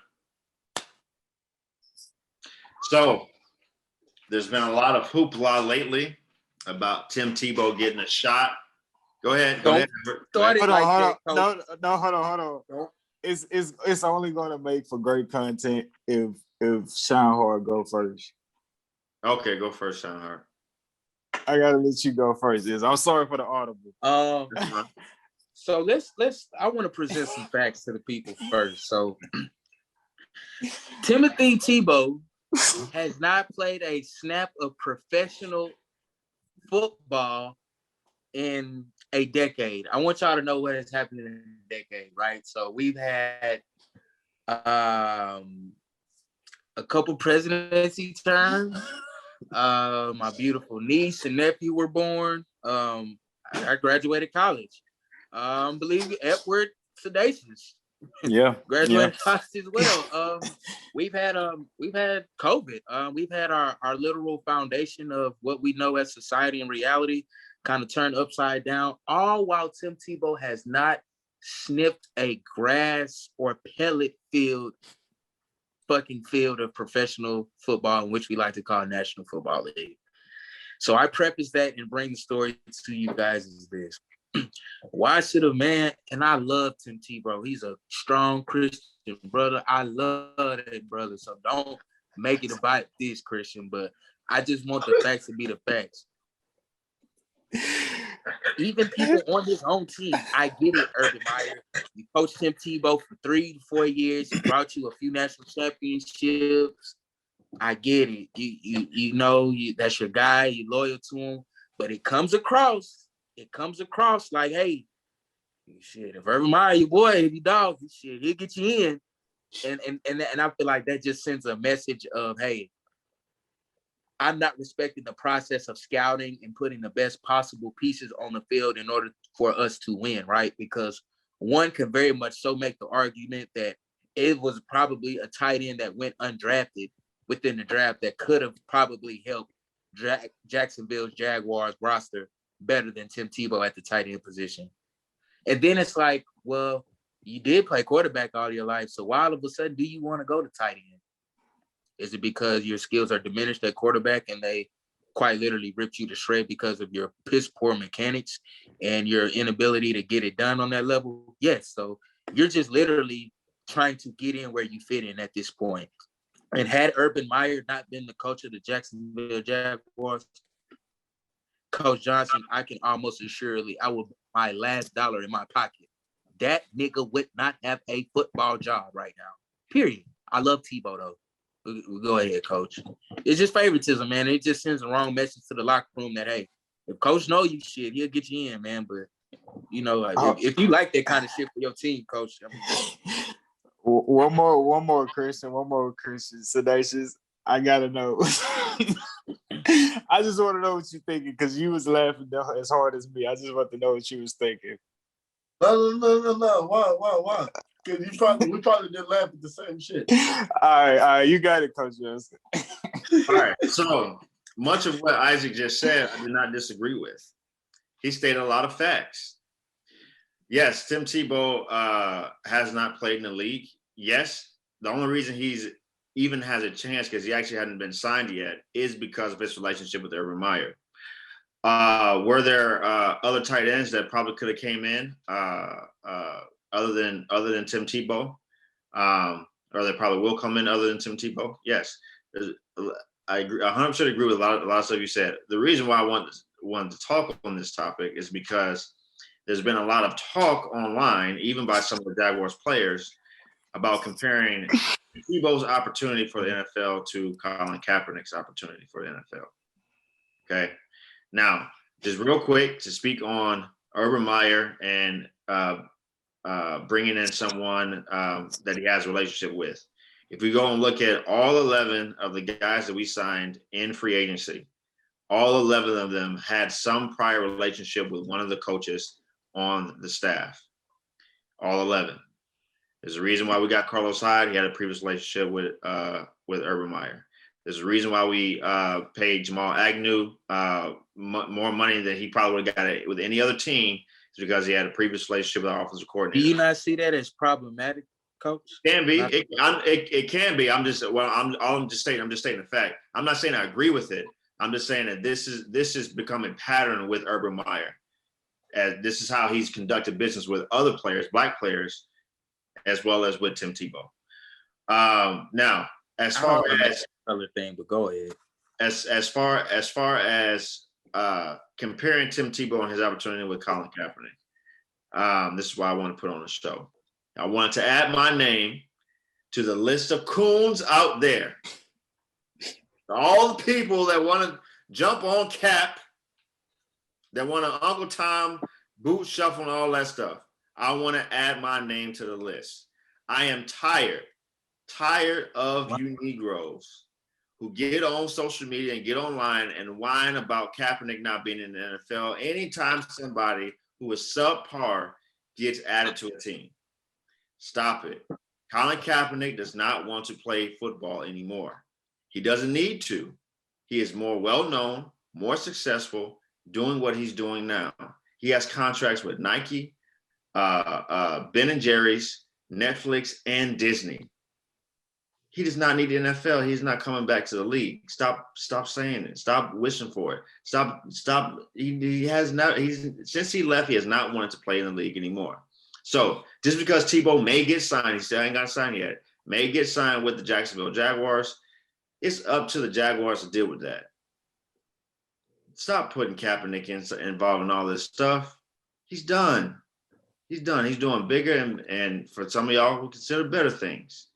So there's been a lot of hoopla lately about Tim Tebow getting a shot. Go ahead. Hold on. Hold on. It's only gonna make for great content if Sean Hart go first. Okay, go first, Sean Hart. I gotta let you go first. I'm sorry for the audible. So let's I want to present some facts to the people first. So Timothy Tebow has not played a snap of professional football in a decade. I want y'all to know what has happened in a decade, right? So we've had a couple presidency terms. My beautiful niece and nephew were born. I graduated college. Believe me, Edward Sedacious. Yeah. Graduated college as well. We've had COVID. We've had our literal foundation of what we know as society and reality kind of turned upside down, all while Tim Tebow has not sniffed a grass or pellet field of professional football, in which we like to call National Football League. So I preface that and bring the story to you guys as this. Why should a man, and I love Tim Tebow, he's a strong Christian brother. I love that brother. So don't make it about this, Christian, but I just want the facts to be the facts. Even people on his own team, I get it, Urban Meyer. You coached Tim Tebow for 3 to 4 years. He brought you a few national championships. I get it. You know that's your guy. You're loyal to him. But it comes across like, hey, shit, if Urban Meyer, your boy, if you dog, shit, he'll get you in. And I feel like that just sends a message of, hey, I'm not respecting the process of scouting and putting the best possible pieces on the field in order for us to win, right? Because one can very much so make the argument that it was probably a tight end that went undrafted within the draft that could have probably helped Jacksonville's Jaguars roster better than Tim Tebow at the tight end position. And then it's like, well, you did play quarterback all your life, so why all of a sudden do you want to go to tight end? Is it because your skills are diminished at quarterback and they quite literally ripped you to shred because of your piss poor mechanics and your inability to get it done on that level? Yes. So you're just literally trying to get in where you fit in at this point. And had Urban Meyer not been the coach of the Jacksonville Jaguars, Coach Johnson, I can almost assuredly, I will my last dollar in my pocket. That nigga would not have a football job right now. Period. I love Tebow though. Go ahead, Coach. It's just favoritism, man. It just sends the wrong message to the locker room that, hey, if Coach know you shit, he'll get you in, man. But you know, like, if you like that kind of shit for your team, Coach. I mean, one more, Christian. Sedacious. I gotta know. I just want to know what you're thinking because you was laughing as hard as me. I just want to know what you was thinking. No. Why? Because we probably did laugh at the same shit. All right. You got it, Coach Johnson. All right. So much of what Isaac just said, I do not disagree with. He stated a lot of facts. Yes, Tim Tebow has not played in the league. Yes, the only reason he's even has a chance, because he actually hadn't been signed yet, is because of his relationship with Urban Meyer. Were there other tight ends that probably could have came in other than Tim Tebow? Or they probably will come in other than Tim Tebow? Yes. I agree, 100% agree with a lot of stuff you said. The reason why I wanted to talk on this topic is because there's been a lot of talk online, even by some of the Jaguars players, about comparing Tebow's opportunity for the NFL to Colin Kaepernick's opportunity for the NFL. Okay. Now, just real quick to speak on Urban Meyer and bringing in someone that he has a relationship with. If we go and look at all 11 of the guys that we signed in free agency, all 11 of them had some prior relationship with one of the coaches on the staff. All 11. There's a reason why we got Carlos Hyde. He had a previous relationship with Urban Meyer. There's a reason why we paid Jamal Agnew more money than he probably would have got with any other team. It's because he had a previous relationship with our offensive coordinator. Do you not see that as problematic, Coach? It can be. It can be. I'm just stating the fact. I'm not saying I agree with it. I'm just saying that this is becoming a pattern with Urban Meyer. As this is how he's conducted business with other players, black players, as well as with Tim Tebow. Now, as far as other thing, but go ahead. As far as comparing Tim Tebow and his opportunity with Colin Kaepernick, this is why I want to put on the show. I wanted to add my name to the list of coons out there. All the people that want to jump on Cap, that want to Uncle Tom boot shuffle and all that stuff. I want to add my name to the list. I am tired of you Negroes who get on social media and get online and whine about Kaepernick not being in the NFL anytime somebody who is subpar gets added to a team. Stop it. Colin Kaepernick does not want to play football anymore. He doesn't need to. He is more well-known, more successful, doing what he's doing now. He has contracts with Nike, Ben & Jerry's, Netflix, and Disney. He does not need the NFL. He's not coming back to the league. Stop saying it. Stop wishing for it. Stop. He has not. Since he left, he has not wanted to play in the league anymore. So just because Tebow may get signed, he still ain't got signed yet, may get signed with the Jacksonville Jaguars, it's up to the Jaguars to deal with that. Stop putting Kaepernick involved in all this stuff. He's done. He's doing bigger and for some of y'all who consider better things.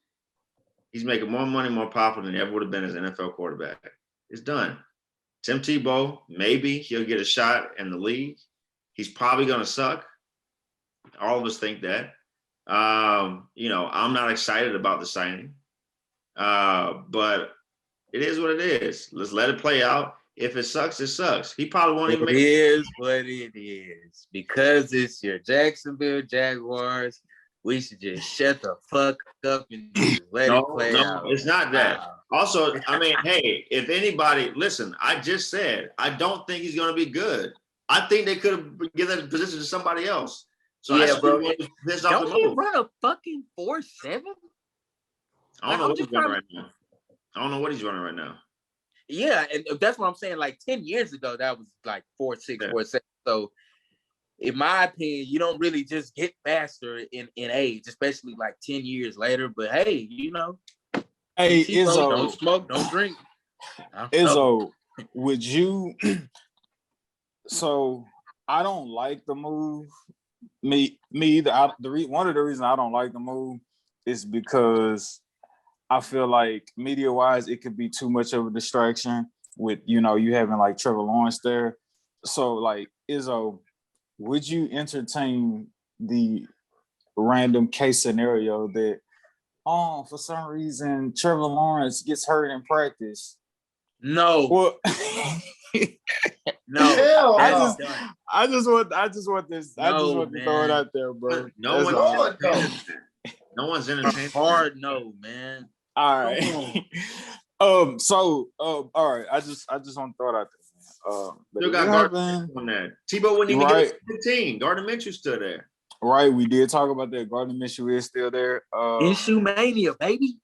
He's making more money, more popular than he ever would have been as an NFL quarterback. It's done. Tim Tebow, maybe he'll get a shot in the league. He's probably going to suck. All of us think that. I'm not excited about the signing. But it is what it is. Let's let it play out. If it sucks, it sucks. He probably won't even make it. It is what it is. Because it's your Jacksonville Jaguars, we should just shut the fuck up and just let it play out. No, it's not that. Also, I mean, hey, if anybody, listen, I just said, I don't think he's going to be good. I think they could have given that position to somebody else. So Yeah, bro. Don't he run a fucking 4.7? I don't know what he's running right now. I don't know what he's running right now. Yeah, and that's what I'm saying. Like 10 years ago, that was like 4.6, 4.7. So, in my opinion, you don't really just get faster in age, especially like 10 years later. But hey, Hey, Izzo, don't smoke, don't drink. Izzo, would you? So I don't like the move. Me either. One of the reasons I don't like the move is because I feel like media-wise, it could be too much of a distraction with, you having like Trevor Lawrence there. So like, Izzo, would you entertain the random case scenario that, for some reason, Trevor Lawrence gets hurt in practice? No. Well, no. I just want this. I just want to throw it out there, bro. No one's entertained. Hard no, man. All right. So, all right. I just want to throw it out there. Still got Gardner on that. Tebow wouldn't even get a 15. Gardner Minshew's still there. Right. We did talk about that. Gardner Minshew is still there. Minshew mania, baby.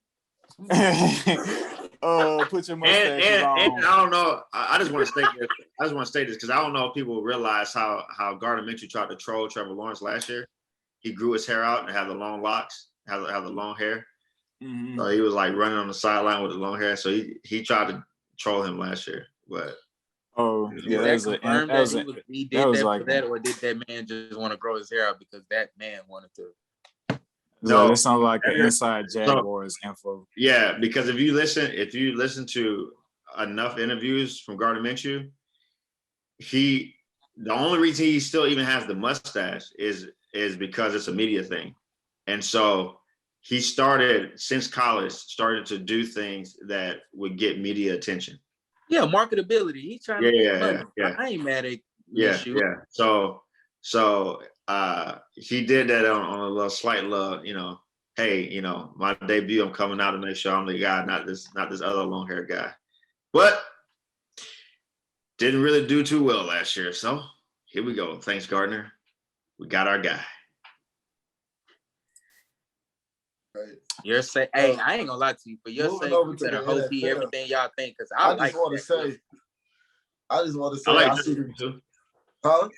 Put your mustaches on. And I don't know. I just want to state this. Because I don't know if people realize how Gardner Minshew tried to troll Trevor Lawrence last year. He grew his hair out and had the long locks, had the long hair. Mm-hmm. So he was like running on the sideline with the long hair. So he tried to troll him last year. But yeah, he did that, or did that man just want to grow his hair out because that man wanted to? No, that sounds like an inside Jaguars info. Yeah, because if you listen to enough interviews from Gardner Minshew, the only reason he still even has the mustache is because it's a media thing. And so he since college started to do things that would get media attention. Yeah, marketability. He's trying to get money. Yeah. I ain't mad at Minshew. Yeah. So he did that on a little slight love, hey, my debut, I'm coming out to make sure I'm the guy, not this other long haired guy. But didn't really do too well last year. So here we go. Thanks, Gardner. We got our guy. Right. You're saying, hey, I ain't gonna lie to you, but you're saying you better hope he everything y'all think, because I just want to say, I see the,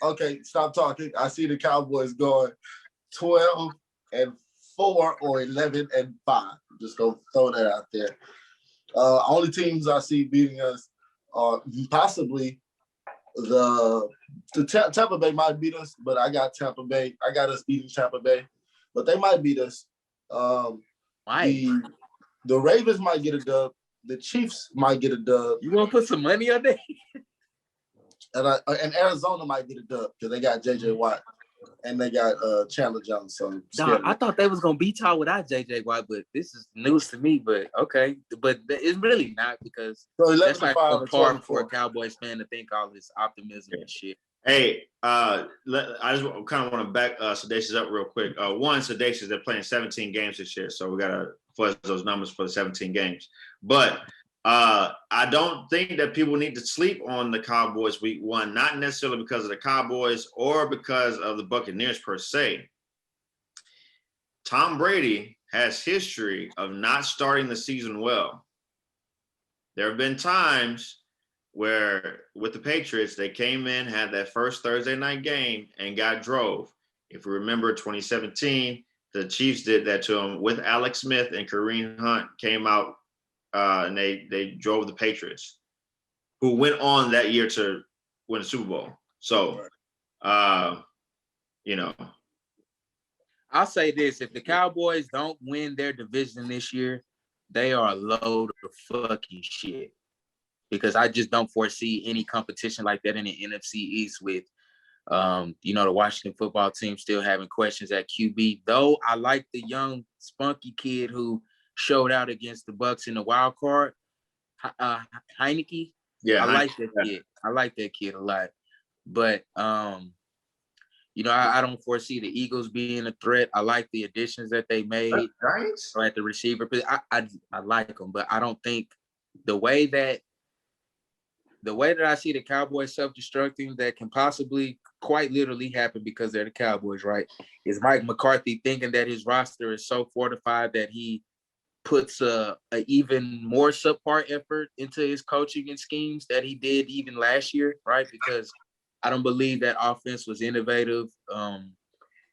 okay, stop talking. I see the Cowboys going 12-4 or 11-5. Just gonna throw that out there. Only teams I see beating us are possibly the Tampa Bay might beat us, but I got Tampa Bay. I got us beating Tampa Bay, but they might beat us. The Ravens might get a dub. The Chiefs might get a dub. You want to put some money on that? And Arizona might get a dub because they got J.J. Watt and they got Chandler Jones. So I thought they was gonna beat y'all without J.J. Watt, but this is news to me. But okay, but it's really not, because that's like a par for a Cowboys fan to think all this optimism and shit. Hey, I just kind of want to back Sedacious up real quick. One, Sedacious, they're playing 17 games this year, so we got to fuzz those numbers for the 17 games. But I don't think that people need to sleep on the Cowboys week one, not necessarily because of the Cowboys or because of the Buccaneers per se. Tom Brady has history of not starting the season well. There have been times where with the Patriots, they came in, had that first Thursday night game and got drove. If you remember 2017, the Chiefs did that to them with Alex Smith, and Kareem Hunt came out and they drove the Patriots, who went on that year to win the Super Bowl. So, I'll say this: if the Cowboys don't win their division this year, they are a load of fucking shit. Because I just don't foresee any competition like that in the NFC East with, the Washington football team still having questions at QB. Though I like the young, spunky kid who showed out against the Bucs in the wild card, Heineke. Yeah, I like that kid. I like that kid a lot. But, I don't foresee the Eagles being a threat. I like the additions that they made at the receiver. I like them, but I don't think the way that the way that I see the Cowboys self-destructing that can possibly quite literally happen because they're the Cowboys, right? Is Mike McCarthy thinking that his roster is so fortified that he puts a even more subpar effort into his coaching and schemes that he did even last year, right? Because I don't believe that offense was innovative.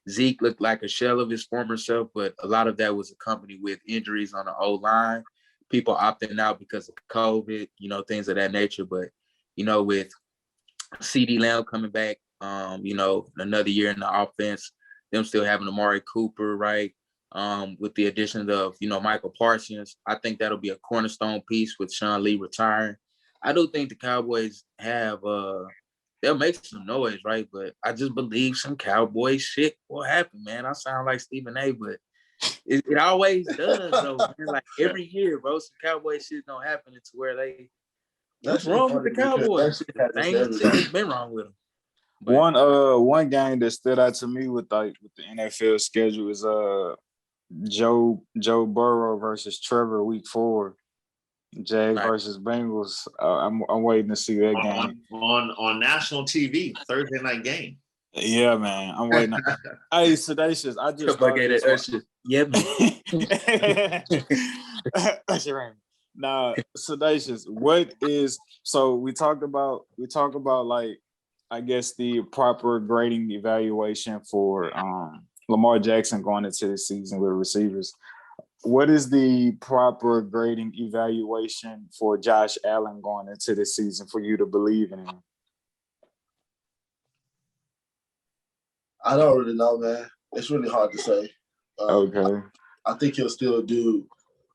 Zeke looked like a shell of his former self, but a lot of that was accompanied with injuries on the O-line, people opting out because of COVID, things of that nature. But, with CD Lamb coming back, another year in the offense, them still having Amari Cooper, right? With the addition of, Michael Parsons, I think that'll be a cornerstone piece with Sean Lee retiring. I do think the Cowboys have they'll make some noise, right? But I just believe some Cowboy shit will happen, man. I sound like Stephen A, but it always does, though. Man. Like every year, bro, some Cowboy shit don't happen to where they. What's wrong with the Cowboys? It's been wrong with them. But, one game that stood out to me with the NFL schedule is Joe Burrow versus Trevor week 4. Jags versus Bengals. I'm waiting to see that game on national TV Thursday night game. Yeah, man, I'm waiting. Hey, Sedacious, I just yeah, man. Nah, Sedacious. What is so? We talk about like I guess the proper grading evaluation for Lamar Jackson going into the season with receivers. What is the proper grading evaluation for Josh Allen going into the season for you to believe in him? I don't really know, man. It's really hard to say. Okay. I think he'll still do.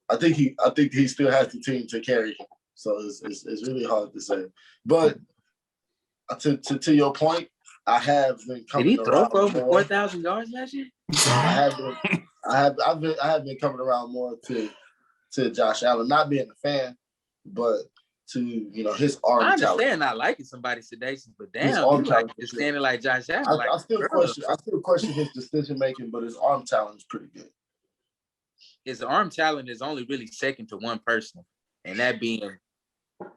I think he still has the team to carry him. So it's really hard to say. But to your point, I have been coming around. Did he throw for over 4,000 yards last year? I have been coming around more to Josh Allen, not being a fan, but to his arm. I understand talent. not liking somebody sedacious, but damn, just standing like Josh Allen. I still question his decision making, but his arm talent is pretty good. His arm talent is only really second to one person, and that being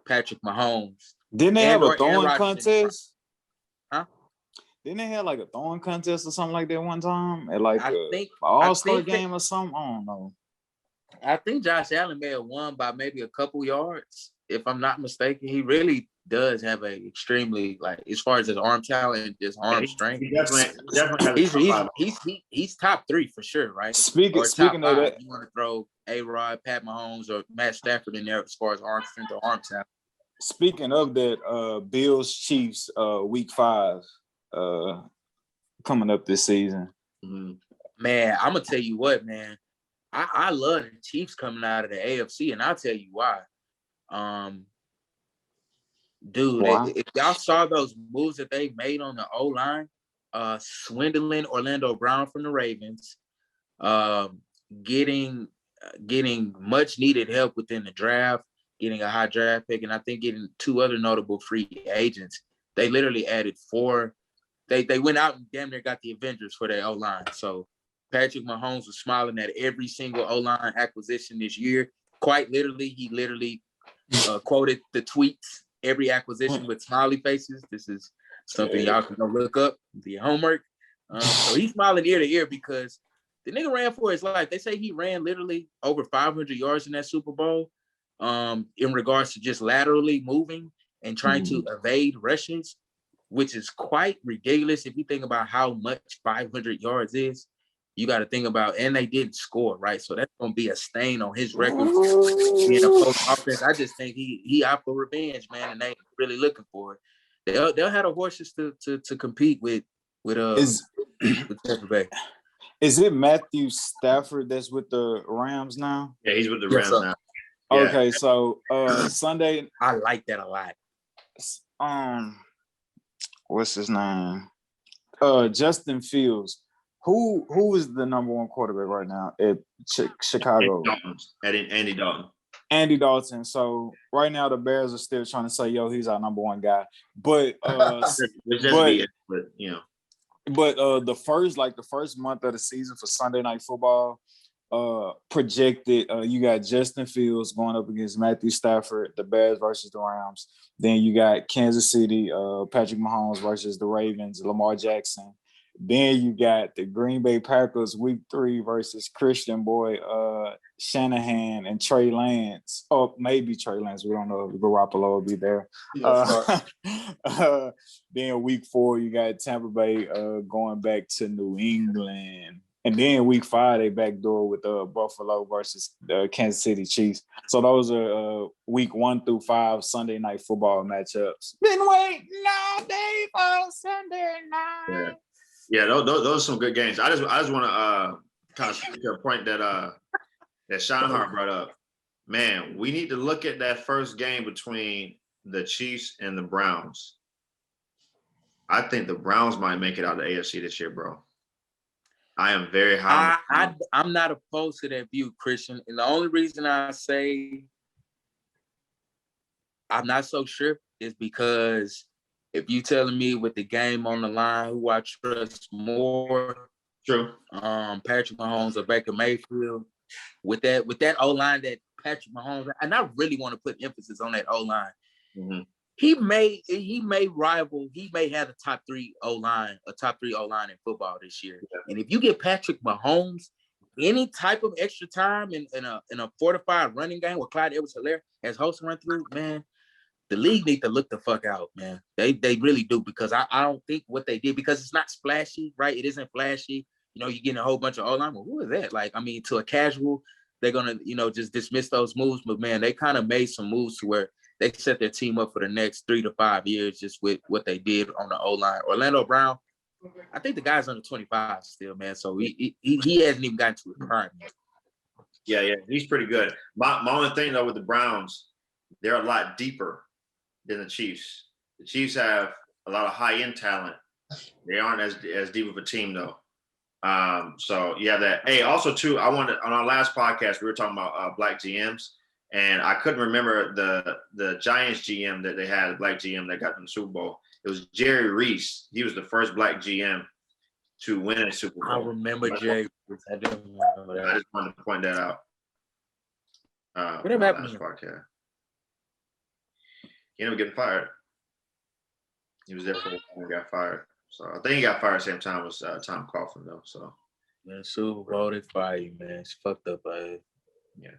Patrick Mahomes. Didn't they have a throwing contest? Huh? Didn't they have like a throwing contest or something like that one time at like an All-Star game or something? I don't know. I think Josh Allen may have won by maybe a couple yards, if I'm not mistaken. He really does have a extremely, like, as far as his arm talent, his arm strength. He definitely he's top 3 for sure, right? Speaking of that, you want to throw A-Rod, Pat Mahomes, or Matt Stafford in there as far as arm strength or arm talent. Speaking of that, Bills Chiefs week 5 coming up this season. Mm-hmm. Man, I'm gonna tell you what, man. I love the Chiefs coming out of the AFC, and I'll tell you why. Dude, if y'all saw those moves that they made on the O-line, swindling Orlando Brown from the Ravens, getting much needed help within the draft, getting a high draft pick, and I think getting 2 other notable free agents. They literally added 4. They went out and damn near got the Avengers for their O-line. So Patrick Mahomes was smiling at every single O-line acquisition this year. Quite literally, he literally quoted the tweets, every acquisition with smiley faces. This is something y'all can go look up, do your homework. So he's smiling ear to ear because the nigga ran for his life. They say he ran literally over 500 yards in that Super Bowl in regards to just laterally moving and trying to evade rushes, which is quite ridiculous if you think about how much 500 yards is. You got to think about, and they didn't score, right? So that's going to be a stain on his record being a post offense. I just think he out for revenge, man, and they really looking for it. They'll have the horses to compete with Tampa Bay. Is it Matthew Stafford that's with the Rams now? Yeah, he's with the Rams now. Yeah. Okay, so Sunday. I like that a lot. What's his name? Justin Fields. Who is the number 1 quarterback right now at Chicago? Andy Dalton. Andy Dalton. So right now the Bears are still trying to say, "Yo, he's our number 1 guy." But the first month of the season for Sunday Night Football, projected, you got Justin Fields going up against Matthew Stafford, the Bears versus the Rams. Then you got Kansas City, Patrick Mahomes versus the Ravens, Lamar Jackson. Then you got the Green Bay Packers week 3 versus Christian Boy, Shanahan and Trey Lance. Oh, maybe Trey Lance. We don't know if Garoppolo will be there. Then week 4, you got Tampa Bay going back to New England. And then week 5, they backdoor with Buffalo versus Kansas City Chiefs. So those are week 1 through 5 Sunday night football matchups. Been waiting all day for Sunday night. Yeah, those are some good games. I just want to kind of speak to a point that Scheinhardt brought up. Man, we need to look at that first game between the Chiefs and the Browns. I think the Browns might make it out of the AFC this year, bro. I am very high. I'm not opposed to that view, Christian. And the only reason I say I'm not so sure is because if you telling me with the game on the line who I trust more, True. Patrick Mahomes or Baker Mayfield, with that O-line that Patrick Mahomes, and I really want to put emphasis on that O-line. Mm-hmm. He may have a top 3 O-line in football this year. Yeah. And if you get Patrick Mahomes any type of extra time in a fortified running game where Clyde Edwards-Helaire has hosts run through, man, the league need to look the fuck out, man. They really do, because I don't think what they did, because it's not splashy, right? It isn't flashy. You know, you're getting a whole bunch of O-line. Well, who is that? Like, I mean, to a casual, they're going to, just dismiss those moves. But, man, they kind of made some moves to where they set their team up for the next 3 to 5 years just with what they did on the O-line. Orlando Brown, I think the guy's under 25 still, man. So he hasn't even gotten to his prime yet. Yeah, he's pretty good. My only thing, though, with the Browns, they're a lot deeper than the Chiefs. The Chiefs have a lot of high-end talent. They aren't as deep of a team, though. So you have that. Hey, also, too, on our last podcast, we were talking about black GMs. And I couldn't remember the Giants GM that they had, a black GM that got in the Super Bowl. It was Jerry Reese. He was the first black GM to win a Super Bowl. I remember Jerry. I just wanted to point that out. What happened to him? Podcast. He ended up getting fired. He was there for a while and got fired. So I think he got fired at the same time as Tom Coughlin, though. So, man, Super Bowl, they fire you, man. It's fucked up, man. Yeah.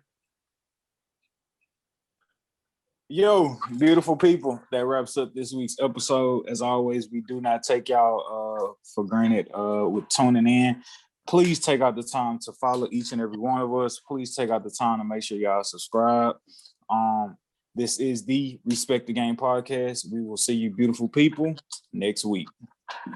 Yo, beautiful people, that wraps up this week's episode. As always, we do not take y'all for granted with tuning in. Please take out the time to follow each and every one of us. Please take out the time to make sure y'all subscribe. This is the Respect the Game podcast. We will see you beautiful people next week.